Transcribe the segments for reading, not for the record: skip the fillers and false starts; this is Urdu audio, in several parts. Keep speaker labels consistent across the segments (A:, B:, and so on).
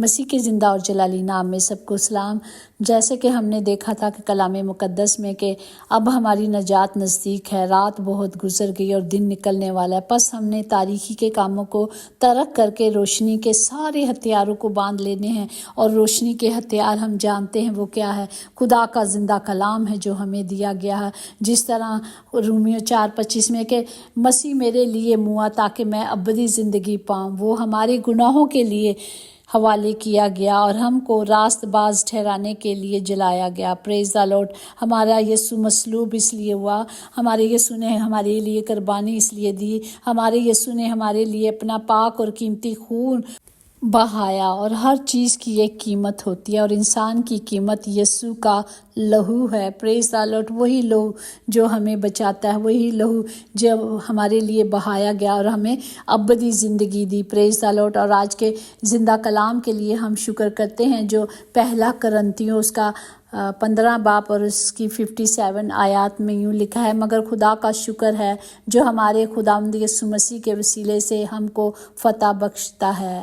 A: مسیح کے زندہ اور جلالی نام میں سب کو سلام۔ جیسے کہ ہم نے دیکھا تھا کہ کلام مقدس میں کہ اب ہماری نجات نزدیک ہے، رات بہت گزر گئی اور دن نکلنے والا ہے، پس ہم نے تاریکی کے کاموں کو ترک کر کے روشنی کے سارے ہتھیاروں کو باندھ لینے ہیں۔ اور روشنی کے ہتھیار ہم جانتے ہیں وہ کیا ہے؟ خدا کا زندہ کلام ہے جو ہمیں دیا گیا ہے، جس طرح رومیو 4:25 میں کہ مسیح میرے لیے موا تاکہ میں ابدی زندگی پاؤں، وہ ہمارے گناہوں کے لیے حوالے کیا گیا اور ہم کو راست باز ٹھہرانے کے لیے جلایا گیا۔ پریز دا لارڈ۔ ہمارا یسوع مصلوب اس لیے ہوا، ہمارے یسوع نے ہمارے لیے قربانی اس لیے دی، ہمارے یسوع نے ہمارے لیے اپنا پاک اور قیمتی خون بہایا۔ اور ہر چیز کی ایک قیمت ہوتی ہے اور انسان کی قیمت یسوع کا لہو ہے۔ پریز دا لارڈ۔ وہی لہو جو ہمیں بچاتا ہے، وہی لہو جو ہمارے لیے بہایا گیا اور ہمیں ابدی زندگی دی۔ پریز دا لارڈ۔ اور آج کے زندہ کلام کے لیے ہم شکر کرتے ہیں جو پہلا کرنتیوں اس کا 15 باب اور اس کی 57 آیات میں یوں لکھا ہے، مگر خدا کا شکر ہے جو ہمارے خداوند یسوع مسیح کے وسیلے سے ہم کو فتح بخشتا ہے۔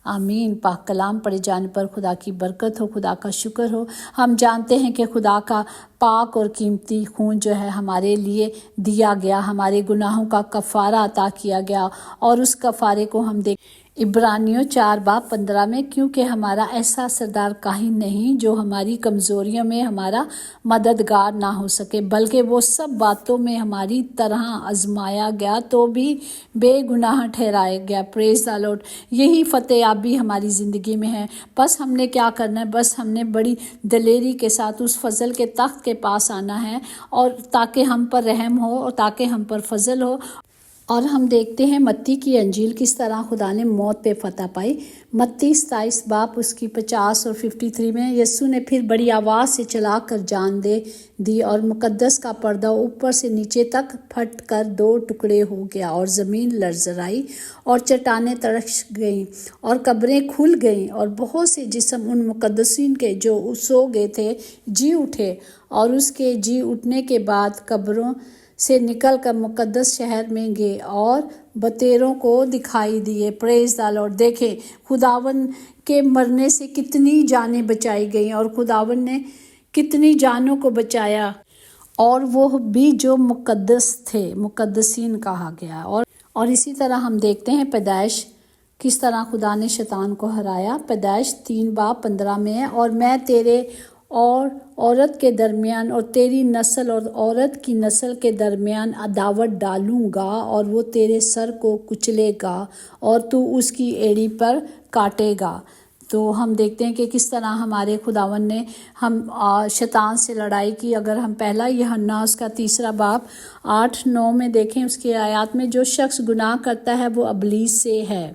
A: آمین۔ پاک کلام پڑھے جانے پر خدا کی برکت ہو، خدا کا شکر ہو۔ ہم جانتے ہیں کہ خدا کا پاک اور قیمتی خون جو ہے ہمارے لیے دیا گیا، ہمارے گناہوں کا کفارہ عطا کیا گیا، اور اس کفارے کو ہم عبرانیوں 4:15 میں، کیونکہ ہمارا ایسا سردار کاہن نہیں جو ہماری کمزوریوں میں ہمارا مددگار نہ ہو سکے، بلکہ وہ سب باتوں میں ہماری طرح آزمایا گیا تو بھی بے گناہ ٹھہرایا گیا۔ پریز دا لارڈ۔ یہی فتح یابی ہماری زندگی میں ہے۔ بس ہم نے کیا کرنا ہے؟ بس ہم نے بڑی دلیری کے ساتھ اس فضل کے تخت کے پاس آنا ہے، اور تاکہ ہم پر رحم ہو اور تاکہ ہم پر فضل ہو۔ اور ہم دیکھتے ہیں متی کی انجیل کس طرح خدا نے موت پہ فتح پائی۔ متی 27 باب اس کی 50 اور 53 میں یسوع نے پھر بڑی آواز سے چلا کر جان دے دی، اور مقدس کا پردہ اوپر سے نیچے تک پھٹ کر 2 ٹکڑے ہو گیا، اور زمین لرزائی اور چٹانیں ترش گئیں اور قبریں کھل گئیں، اور بہت سے جسم ان مقدسین کے جو سو گئے تھے جی اٹھے، اور اس کے جی اٹھنے کے بعد قبروں سے نکل کر مقدس شہر میں گئے اور بطیروں کو دکھائی دیے۔ پریز دا لارڈ۔ دیکھیں خداوند کے مرنے سے کتنی جانیں بچائی گئیں، اور خداوند نے کتنی جانوں کو بچایا، اور وہ بھی جو مقدس تھے، مقدسین کہا گیا۔ اور اسی طرح ہم دیکھتے ہیں پیدائش کس طرح خدا نے شیطان کو ہرایا۔ پیدائش 3:15 میں ہے، اور میں تیرے اور عورت کے درمیان اور تیری نسل اور عورت کی نسل کے درمیان عداوت ڈالوں گا، اور وہ تیرے سر کو کچلے گا اور تو اس کی ایڑی پر کاٹے گا۔ تو ہم دیکھتے ہیں کہ کس طرح ہمارے خداوند نے ہم شیطان سے لڑائی کی۔ اگر ہم پہلا یوحنا اس کا 3 باب 8-9 میں دیکھیں اس کی آیات میں، جو شخص گناہ کرتا ہے وہ ابلیس سے ہے،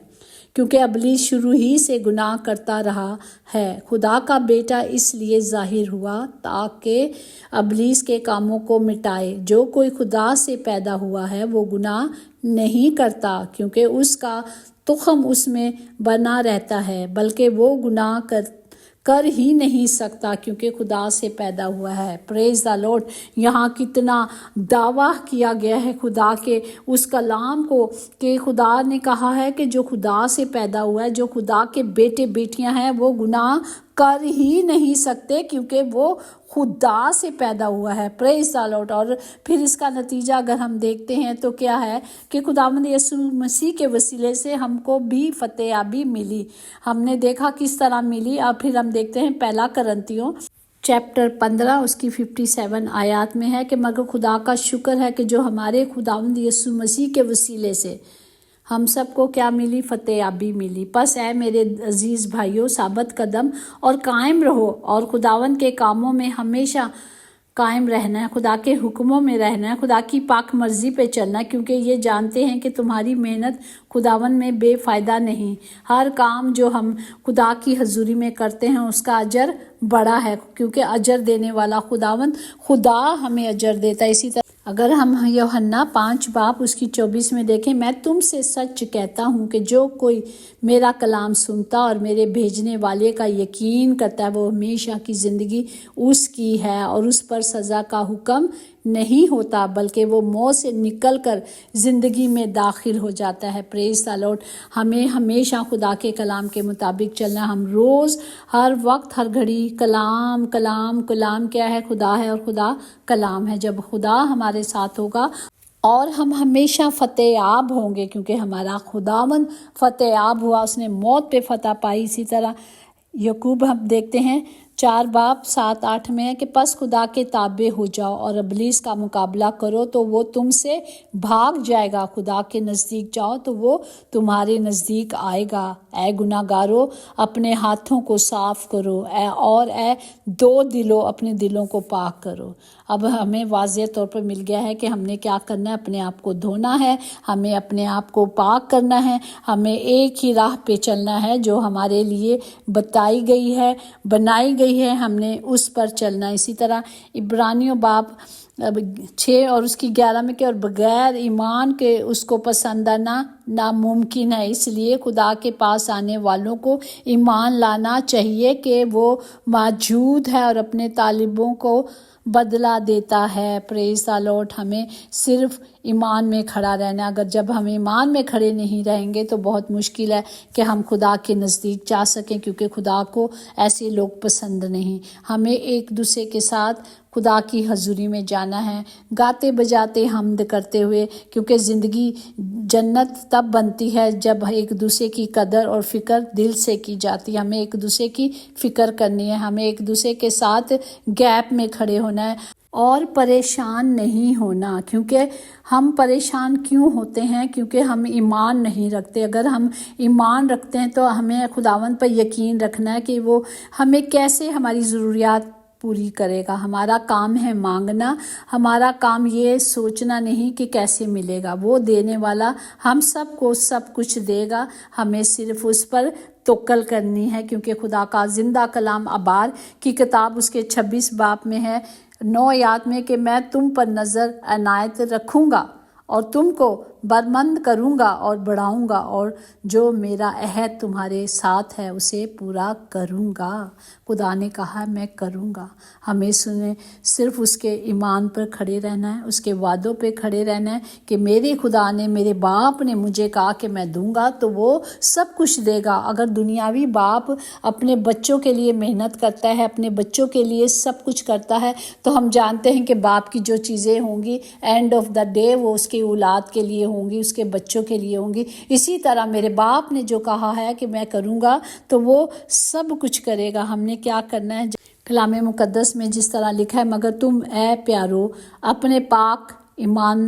A: کیونکہ ابلیس شروع ہی سے گناہ کرتا رہا ہے۔ خدا کا بیٹا اس لیے ظاہر ہوا تاکہ ابلیس کے کاموں کو مٹائے۔ جو کوئی خدا سے پیدا ہوا ہے وہ گناہ نہیں کرتا، کیونکہ اس کا تخم اس میں بنا رہتا ہے، بلکہ وہ گناہ کر ہی نہیں سکتا کیونکہ خدا سے پیدا ہوا ہے۔ پریز دا لارڈ۔ یہاں کتنا دعویٰ کیا گیا ہے خدا کے اس کلام کو، کہ خدا نے کہا ہے کہ جو خدا سے پیدا ہوا ہے، جو خدا کے بیٹے بیٹیاں ہیں، وہ گناہ کر ہی نہیں سکتے کیونکہ وہ خدا سے پیدا ہوا ہے۔ پریز دا لارڈ۔ اور پھر اس کا نتیجہ اگر ہم دیکھتے ہیں تو کیا ہے کہ خداوند یسوع مسیح کے وسیلے سے ہم کو بھی فتح یابی ملی۔ ہم نے دیکھا کس طرح ملی۔ اور پھر ہم دیکھتے ہیں پہلا کرنتیوں چیپٹر 15 اس کی 57 آیات میں ہے کہ مگر خدا کا شکر ہے کہ جو ہمارے خداوند یسوع مسیح کے وسیلے سے ہم سب کو کیا ملی؟ فتح یابی ملی۔ پس اے میرے عزیز بھائیو، ثابت قدم اور قائم رہو، اور خداوند کے کاموں میں ہمیشہ قائم رہنا ہے، خدا کے حکموں میں رہنا ہے، خدا کی پاک مرضی پہ چلنا ہے، کیونکہ یہ جانتے ہیں کہ تمہاری محنت خداوند میں بے فائدہ نہیں۔ ہر کام جو ہم خدا کی حضوری میں کرتے ہیں اس کا اجر بڑا ہے، کیونکہ اجر دینے والا خداوند خدا ہمیں اجر دیتا ہے۔ اسی طرح اگر ہم یوحنا 5 باب اس کی 24 میں دیکھیں، میں تم سے سچ کہتا ہوں کہ جو کوئی میرا کلام سنتا اور میرے بھیجنے والے کا یقین کرتا ہے وہ ہمیشہ کی زندگی اس کی ہے، اور اس پر سزا کا حکم نہیں ہوتا بلکہ وہ منہ سے نکل کر زندگی میں داخل ہو جاتا ہے۔ پریز دی لارڈ۔ ہمیں ہمیشہ خدا کے کلام کے مطابق چلنا، ہم روز ہر وقت ہر گھڑی کلام کلام کلام کیا ہے؟ خدا ہے، اور خدا کلام ہے۔ جب خدا ہمارے ساتھ ہوگا اور ہم ہمیشہ فتح یاب ہوں گے، کیونکہ ہمارا خداوند فتح یاب ہوا، اس نے موت پہ فتح پائی۔ اسی طرح یعقوب ہم دیکھتے ہیں 4:7-8 میں کہ پس خدا کے تابع ہو جاؤ اور ابلیس کا مقابلہ کرو تو وہ تم سے بھاگ جائے گا۔ خدا کے نزدیک جاؤ تو وہ تمہارے نزدیک آئے گا۔ اے گناہ گارو، اپنے ہاتھوں کو صاف کرو، اور اے دو دلوں، اپنے دلوں کو پاک کرو۔ اب ہمیں واضح طور پر مل گیا ہے کہ ہم نے کیا کرنا ہے، اپنے آپ کو دھونا ہے، ہمیں اپنے آپ کو پاک کرنا ہے، ہمیں ایک ہی راہ پہ چلنا ہے جو ہمارے لیے بتائی گئی ہے، بنائی گئی ہے، ہم نے اس پر چلنا ہے۔ اسی طرح عبرانیوں باب 6 اور اس کی 11 میں کہ اور بغیر ایمان کے اس کو پسند آنا ناممکن ہے، اس لیے خدا کے پاس آنے والوں کو ایمان لانا چاہیے کہ وہ موجود ہے اور اپنے طالبوں کو بدلہ دیتا ہے۔ پریز دی لارڈ۔ ہمیں صرف ایمان میں کھڑا رہنا، اگر جب ہم ایمان میں کھڑے نہیں رہیں گے تو بہت مشکل ہے کہ ہم خدا کے نزدیک جا سکیں، کیونکہ خدا کو ایسے لوگ پسند نہیں۔ ہمیں ایک دوسرے کے ساتھ خدا کی حضوری میں جانا ہے، گاتے بجاتے حمد کرتے ہوئے، کیونکہ زندگی جنت تب بنتی ہے جب ایک دوسرے کی قدر اور فکر دل سے کی جاتی ہے۔ ہمیں ایک دوسرے کی فکر کرنی ہے، ہمیں ایک دوسرے کے ساتھ گیپ میں کھڑے ہونا ہے اور پریشان نہیں ہونا۔ کیونکہ ہم پریشان کیوں ہوتے ہیں؟ کیونکہ ہم ایمان نہیں رکھتے۔ اگر ہم ایمان رکھتے ہیں تو ہمیں خداوند پر یقین رکھنا ہے کہ وہ ہمیں کیسے ہماری ضروریات پوری کرے گا۔ ہمارا کام ہے مانگنا، ہمارا کام یہ سوچنا نہیں کہ کیسے ملے گا۔ وہ دینے والا ہم سب کو سب کچھ دے گا، ہمیں صرف اس پر توکل کرنی ہے، کیونکہ خدا کا زندہ کلام ابار کی کتاب اس کے 26 باب میں ہے 9 آیات میں کہ میں تم پر نظر عنایت رکھوں گا اور تم کو برمند کروں گا اور بڑھاؤں گا، اور جو میرا عہد تمہارے ساتھ ہے اسے پورا کروں گا۔ خدا نے کہا میں کروں گا۔ ہمیں صرف اس کے ایمان پر کھڑے رہنا ہے، اس کے وعدوں پہ کھڑے رہنا ہے کہ میرے خدا نے، میرے باپ نے مجھے کہا کہ میں دوں گا تو وہ سب کچھ دے گا۔ اگر دنیاوی باپ اپنے بچوں کے لیے محنت کرتا ہے، اپنے بچوں کے لیے سب کچھ کرتا ہے، تو ہم جانتے ہیں کہ باپ کی جو چیزیں ہوں گی اینڈ آف دا ڈے وہ اس کی اولاد کے لیے ہوں گی، اس کے بچوں کے لیے ہوں گی۔ اسی طرح میرے باپ نے جو کہا ہے کہ میں کروں گا تو وہ سب کچھ کرے گا۔ ہم نے کیا کرنا ہے؟ کلام مقدس میں جس طرح لکھا ہے مگر تم اے پیارو اپنے پاک ایمان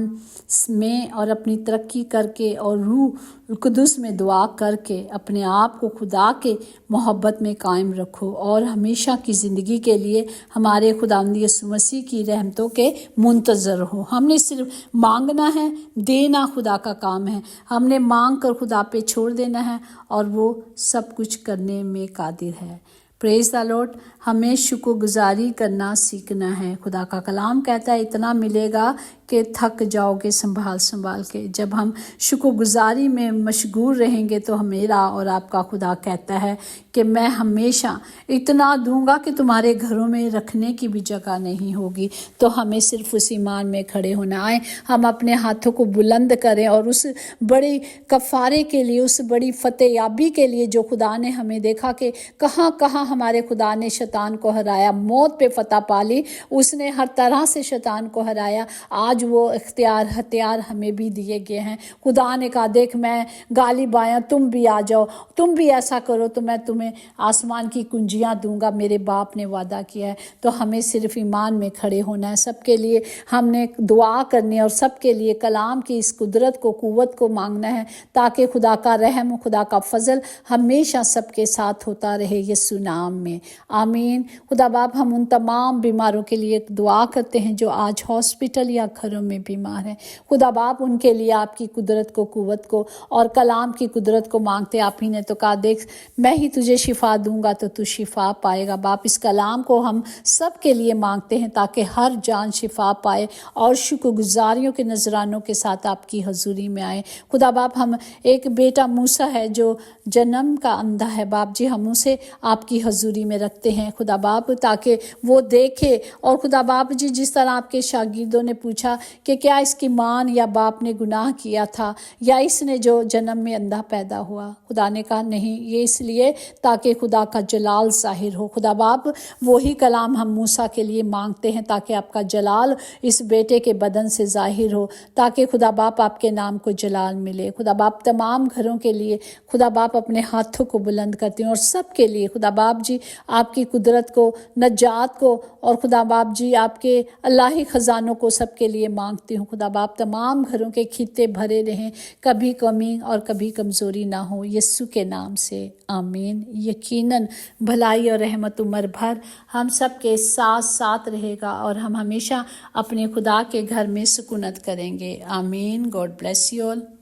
A: میں اور اپنی ترقی کر کے اور روح القدس میں دعا کر کے اپنے آپ کو خدا کے محبت میں قائم رکھو اور ہمیشہ کی زندگی کے لیے ہمارے خداوند یسوع مسیح کی رحمتوں کے منتظر ہو۔ ہم نے صرف مانگنا ہے، دینا خدا کا کام ہے۔ ہم نے مانگ کر خدا پہ چھوڑ دینا ہے اور وہ سب کچھ کرنے میں قادر ہے۔ پریز دی لارڈ۔ ہمیں شکر گزاری کرنا سیکھنا ہے۔ خدا کا کلام کہتا ہے اتنا ملے گا کہ تھک جاؤ گے سنبھال کے۔ جب ہم شکر گزاری میں مشغول رہیں گے تو میرا اور آپ کا خدا کہتا ہے کہ میں ہمیشہ اتنا دوں گا کہ تمہارے گھروں میں رکھنے کی بھی جگہ نہیں ہوگی۔ تو ہمیں صرف اس ایمان میں کھڑے ہونا ہے۔ ہم اپنے ہاتھوں کو بلند کریں اور اس بڑی کفارے کے لیے، اس بڑی فتح یابی کے لیے جو خدا نے ہمیں دیکھا کہ کہاں کہاں ہمارے خدا نے شیطان کو ہرایا، موت پہ فتح پالی، اس نے ہر طرح سے شیطان کو ہرایا۔ آج وہ ہتھیار ہمیں بھی دیے گئے ہیں۔ خدا نے کہا دیکھ میں غالب آیا، تم بھی آ جاؤ، تم بھی ایسا کرو تو میں تمہیں آسمان کی کنجیاں دوں گا، میرے باپ نے وعدہ کیا ہے۔ تو ہمیں صرف ایمان میں کھڑے ہونا ہے۔ سب کے لیے ہم نے دعا کرنی ہے اور سب کے لیے کلام کی اس قدرت کو، قوت کو مانگنا ہے تاکہ خدا کا رحم، خدا کا فضل ہمیشہ سب کے ساتھ ہوتا رہے یسوع نام میں، آمین۔ خدا باپ ہم ان تمام بیماروں کے لیے دعا کرتے ہیں جو آج ہاسپٹل یا گھروں گھروں میں بیمار ہیں خدا باپ، ان کے لیے آپ کی قدرت کو، قوت کو اور کلام کی قدرت کو مانگتے۔ آپ ہی نے تو کہا دیکھ میں ہی تجھے شفا دوں گا تو تو شفا پائے گا۔ باپ اس کلام کو ہم سب کے لیے مانگتے ہیں تاکہ ہر جان شفا پائے اور شکر گزاریوں کے نذرانوں کے ساتھ آپ کی حضوری میں آئے۔ خدا باپ ہم ایک بیٹا موسیٰ ہے جو جنم کا اندھا ہے باپ جی، ہم اسے آپ کی حضوری میں رکھتے ہیں خدا باپ تاکہ وہ دیکھے۔ اور خدا باپ جی جس طرح آپ کے شاگردوں نے پوچھا کہ کیا اس کی ماں یا باپ نے گناہ کیا تھا یا اس نے جو جنم میں اندھا پیدا ہوا، خدا نے کہا نہیں، یہ اس لیے تاکہ خدا کا جلال ظاہر ہو۔ خدا باپ وہی کلام ہم موسیٰ کے لیے مانگتے ہیں تاکہ آپ کا جلال اس بیٹے کے بدن سے ظاہر ہو، تاکہ خدا باپ آپ کے نام کو جلال ملے۔ خدا باپ تمام گھروں کے لیے خدا باپ اپنے ہاتھوں کو بلند کرتے ہیں اور سب کے لیے خدا باپ جی آپ کی قدرت کو، نجات کو اور خدا باپ جی آپ کے الہی خزانوں کو سب کے لیے مانگتی ہوں۔ خدا باپ تمام گھروں کے خطے بھرے رہیں، کبھی کمی اور کبھی کمزوری نہ ہو، یسوع کے نام سے آمین۔ یقیناً بھلائی اور رحمت عمر بھر ہم سب کے ساتھ ساتھ رہے گا اور ہم ہمیشہ اپنے خدا کے گھر میں سکونت کریں گے۔ آمین۔ God bless you all.